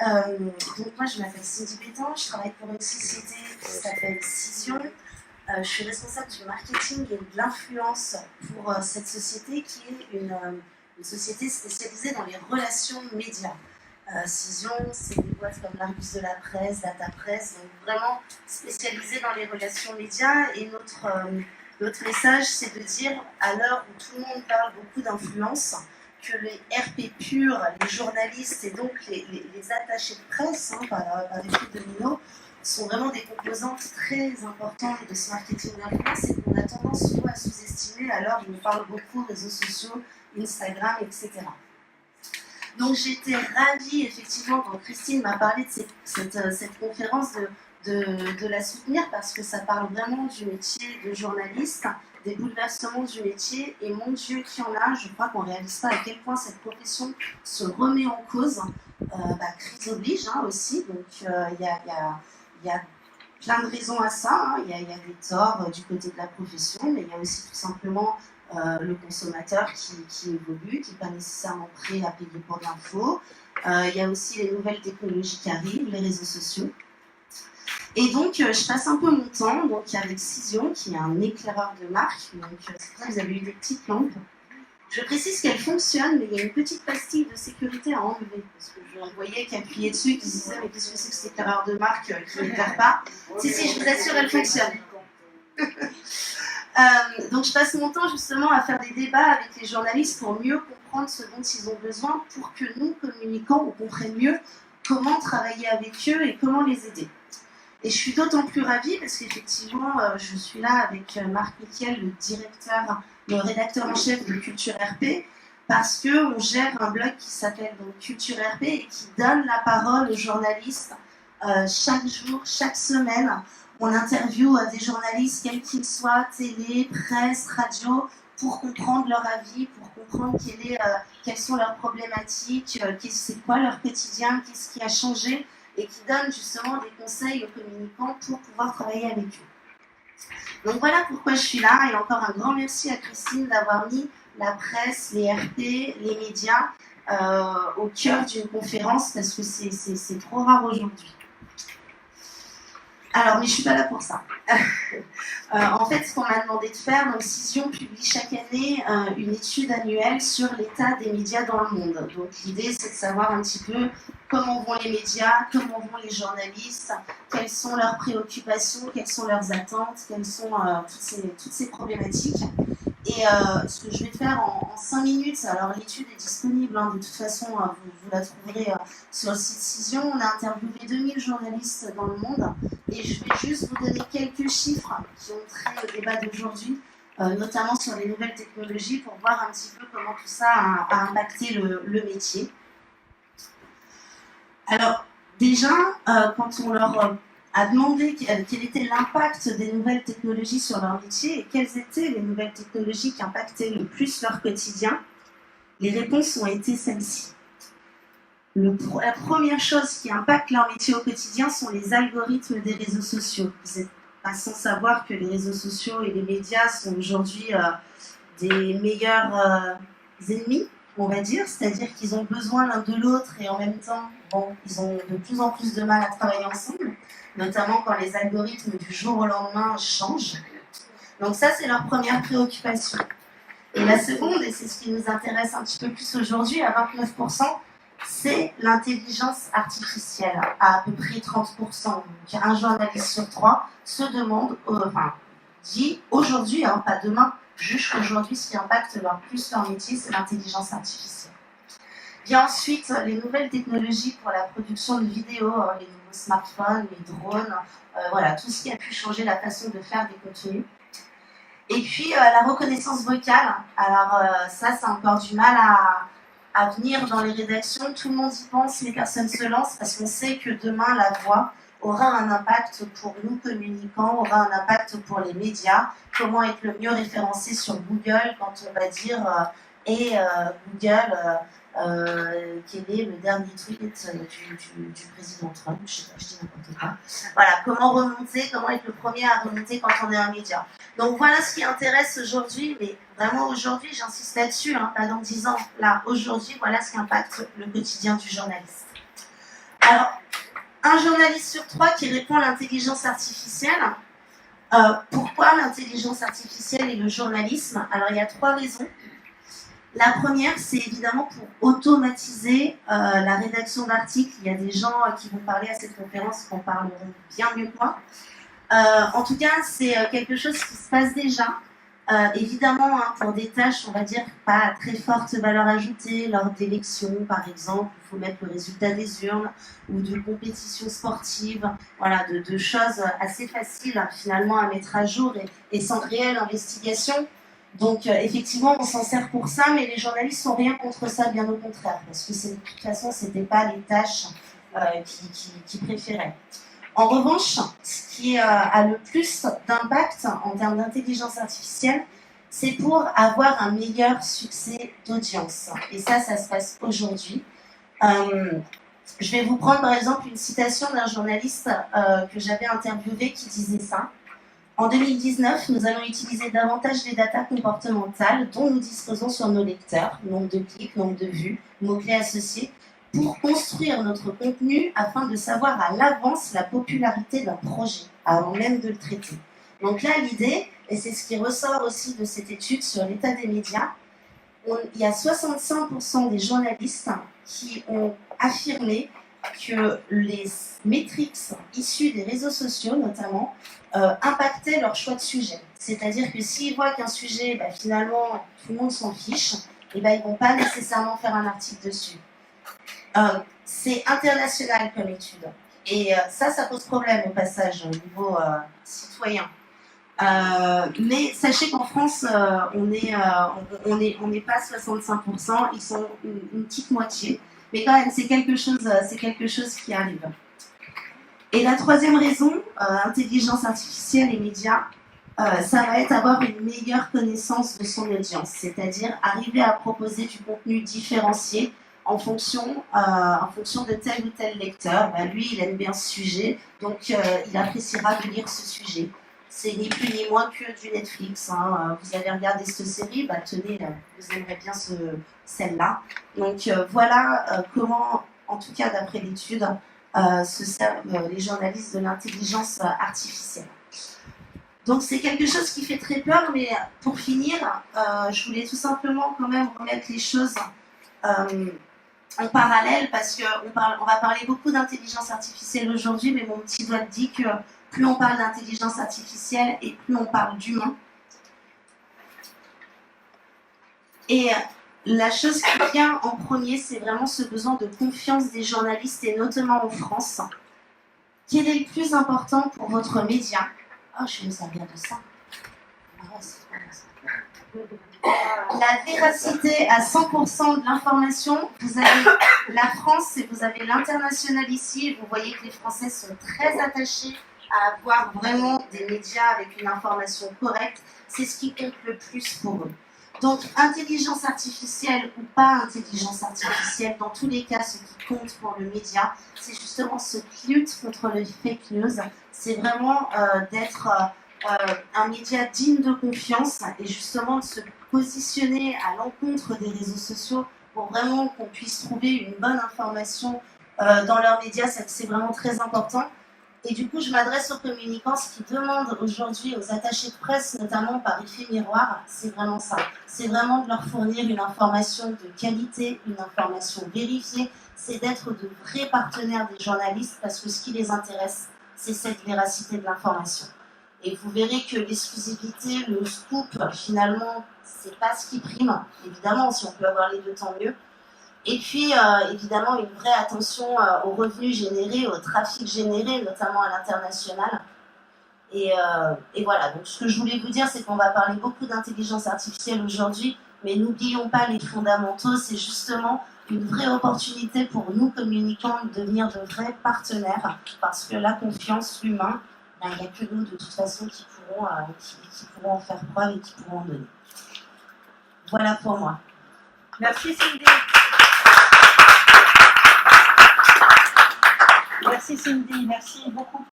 Donc moi je m'appelle Cindy Pétan, je travaille pour une société qui s'appelle Cision. Je suis responsable du marketing et de l'influence pour cette société qui est une société spécialisée dans les relations médias. Cision, c'est des boîtes comme l'Argus de la presse, Data Presse, donc vraiment spécialisées dans les relations médias. Et notre message, c'est de dire, à l'heure où tout le monde parle beaucoup d'influence, que les RP purs, les journalistes et donc les attachés de presse, par l'effet domino, sont vraiment des composantes très importantes de ce marketing d'influence et qu'on a tendance souvent à sous-estimer à l'heure où on parle beaucoup de réseaux sociaux, Instagram, etc. Donc j'étais ravie effectivement quand Christine m'a parlé de cette conférence de la soutenir parce que ça parle vraiment du métier de journaliste, des bouleversements du métier, et mon Dieu qu'il y en a, je crois qu'on ne réalise pas à quel point cette profession se remet en cause, crise oblige aussi, donc il y a plein de raisons à ça, il y a des torts du côté de la profession, mais il y a aussi tout simplement le consommateur qui évolue, qui n'est pas nécessairement prêt à payer pour de l'info, il y a aussi les nouvelles technologies qui arrivent, les réseaux sociaux. Et donc, je passe un peu mon temps avec Cision, qui est un éclaireur de marque. Donc, c'est pour ça que vous avez eu des petites lampes. Je précise qu'elles fonctionnent, mais il y a une petite pastille de sécurité à enlever. Parce que je voyais qu'appuyer dessus, qui se disait, mais qu'est-ce que c'est que cet éclaireur de marque qui n'éclaire pas? Si, je vous assure, elle fonctionne. Donc, je passe mon temps justement à faire des débats avec les journalistes pour mieux comprendre ce dont ils ont besoin, pour que nous, communicants, on comprenne mieux comment travailler avec eux et comment les aider. Et je suis d'autant plus ravie parce qu'effectivement, je suis là avec Marc Miquel, le rédacteur en chef de Culture RP, parce qu'on gère un blog qui s'appelle donc Culture RP et qui donne la parole aux journalistes chaque jour, chaque semaine. On interviewe des journalistes, quels qu'ils soient, télé, presse, radio, pour comprendre leur avis, pour comprendre quelles sont leurs problématiques, c'est quoi leur quotidien, qu'est-ce qui a changé, et qui donne justement des conseils aux communicants pour pouvoir travailler avec eux. Donc voilà pourquoi je suis là, et encore un grand merci à Christine d'avoir mis la presse, les RP, les médias au cœur d'une conférence, parce que c'est trop rare aujourd'hui. Alors, mais je ne suis pas là pour ça. En fait, ce qu'on m'a demandé de faire, donc Cision publie chaque année une étude annuelle sur l'état des médias dans le monde. Donc l'idée, c'est de savoir un petit peu comment vont les médias, comment vont les journalistes, quelles sont leurs préoccupations, quelles sont leurs attentes, quelles sont toutes ces problématiques. Et ce que je vais faire en 5 minutes, alors l'étude est disponible, de toute façon, vous la trouverez sur le site Cision. On a interviewé 2000 journalistes dans le monde, et je vais juste vous donner quelques chiffres qui ont trait au débat d'aujourd'hui, notamment sur les nouvelles technologies, pour voir un petit peu comment tout ça a impacté le métier. Alors, déjà, quand on leur a demandé quel était l'impact des nouvelles technologies sur leur métier et quelles étaient les nouvelles technologies qui impactaient le plus leur quotidien, les réponses ont été celles-ci. La première chose qui impacte leur métier au quotidien sont les algorithmes des réseaux sociaux. Vous n'êtes pas sans savoir que les réseaux sociaux et les médias sont aujourd'hui des meilleurs ennemis, on va dire, c'est-à-dire qu'ils ont besoin l'un de l'autre et en même temps, ils ont de plus en plus de mal à travailler ensemble, notamment quand les algorithmes du jour au lendemain changent. Donc ça, c'est leur première préoccupation. Et la seconde, et c'est ce qui nous intéresse un petit peu plus aujourd'hui, à 29%, c'est l'intelligence artificielle, à peu près 30%. Donc un journaliste sur 3 se demande, dit aujourd'hui, pas demain, juge qu'aujourd'hui, ce qui impacte plus leur métier, c'est l'intelligence artificielle. Bien ensuite, les nouvelles technologies pour la production de vidéos, les nouveaux smartphones, les drones, tout ce qui a pu changer la façon de faire des contenus. Et puis, la reconnaissance vocale. Alors, ça a encore du mal à venir dans les rédactions. Tout le monde y pense, mais personne ne se lance, parce qu'on sait que demain, la voix aura un impact pour nous communicants, aura un impact pour les médias. Comment être le mieux référencé sur Google quand on va dire Google, quel est le dernier tweet du président Trump, je sais pas, je dis n'importe quoi. Voilà, comment remonter, comment être le premier à remonter quand on est un média. Donc voilà ce qui intéresse aujourd'hui, mais vraiment aujourd'hui, j'insiste là-dessus, pas dans 10 ans. Là, aujourd'hui, voilà ce qui impacte le quotidien du journaliste. Alors, un journaliste sur 3 qui répond à l'intelligence artificielle. Pourquoi l'intelligence artificielle et le journalisme? Alors, il y a 3 raisons. La première, c'est évidemment pour automatiser la rédaction d'articles. Il y a des gens qui vont parler à cette conférence qui en parleront bien mieux que moi. En tout cas, c'est quelque chose qui se passe déjà. Évidemment, pour des tâches, on va dire, pas à très forte valeur ajoutée, lors d'élections, par exemple, il faut mettre le résultat des urnes, ou de compétitions sportives, voilà, de choses assez faciles, finalement, à mettre à jour et sans réelle investigation. Donc, effectivement, on s'en sert pour ça, mais les journalistes sont rien contre ça, bien au contraire, parce que de toute façon, c'était pas les tâches qu'ils préféraient. En revanche, ce qui a le plus d'impact en termes d'intelligence artificielle, c'est pour avoir un meilleur succès d'audience. Et ça se passe aujourd'hui. Je vais vous prendre par exemple une citation d'un journaliste que j'avais interviewé qui disait ça. En 2019, nous allons utiliser davantage les datas comportementales dont nous disposons sur nos lecteurs, nombre de clics, nombre de vues, mots-clés associés, pour construire notre contenu afin de savoir à l'avance la popularité d'un projet, avant même de le traiter. Donc là, l'idée, et c'est ce qui ressort aussi de cette étude sur l'état des médias, il y a 65% des journalistes qui ont affirmé que les métriques issues des réseaux sociaux, notamment, impactaient leur choix de sujet. C'est-à-dire que s'ils voient qu'un sujet, finalement, tout le monde s'en fiche, et ils ne vont pas nécessairement faire un article dessus. C'est international comme étude. Et ça pose problème au passage au niveau citoyen. Mais sachez qu'en France, on n'est pas 65%, ils sont une petite moitié. Mais quand même, c'est quelque chose qui arrive. Et la troisième raison, intelligence artificielle et médias, ça va être avoir une meilleure connaissance de son audience, c'est-à-dire arriver à proposer du contenu différencié en fonction de tel ou tel lecteur. Lui, il aime bien ce sujet, donc il appréciera de lire ce sujet. C'est ni plus ni moins que du Netflix. Vous avez regardé cette série, tenez, vous aimerez bien celle-là. Donc voilà comment, en tout cas d'après l'étude, se servent les journalistes de l'intelligence artificielle. Donc c'est quelque chose qui fait très peur, mais pour finir, je voulais tout simplement quand même remettre les choses en parallèle, parce qu'on va parler beaucoup d'intelligence artificielle aujourd'hui, mais mon petit doigt dit que plus on parle d'intelligence artificielle et plus on parle d'humain. Et la chose qui vient en premier, c'est vraiment ce besoin de confiance des journalistes, et notamment en France. Quel est le plus important pour votre média? Oh, je vais me servir de ça. La véracité à 100% de l'information. Vous avez la France et vous avez l'international ici. Vous voyez que les Français sont très attachés à avoir vraiment des médias avec une information correcte. C'est ce qui compte le plus pour eux. Donc, intelligence artificielle ou pas intelligence artificielle, dans tous les cas, ce qui compte pour le média, c'est justement ce lutte contre les fake news. C'est vraiment d'être un média digne de confiance et justement de se positionner à l'encontre des réseaux sociaux pour vraiment qu'on puisse trouver une bonne information dans leurs médias. C'est vraiment très important. Et du coup, je m'adresse aux communicants. Ce qu'ils demandent aujourd'hui aux attachés de presse, notamment par effet miroir, c'est vraiment ça. C'est vraiment de leur fournir une information de qualité, une information vérifiée. C'est d'être de vrais partenaires des journalistes, parce que ce qui les intéresse, c'est cette véracité de l'information. Et vous verrez que l'exclusivité, le scoop, finalement, c'est pas ce qui prime. Évidemment, si on peut avoir les deux, tant mieux. Et puis, évidemment, une vraie attention aux revenus générés, au trafic généré, notamment à l'international. Et voilà, donc ce que je voulais vous dire, c'est qu'on va parler beaucoup d'intelligence artificielle aujourd'hui, mais n'oublions pas les fondamentaux. C'est justement une vraie opportunité pour nous, communicants, de devenir de vrais partenaires, parce que la confiance, l'humain, il n'y a que nous, de toute façon, qui pourront en faire preuve et qui pourront en donner. Voilà pour moi. Merci Cindy. Merci Cindy, merci beaucoup.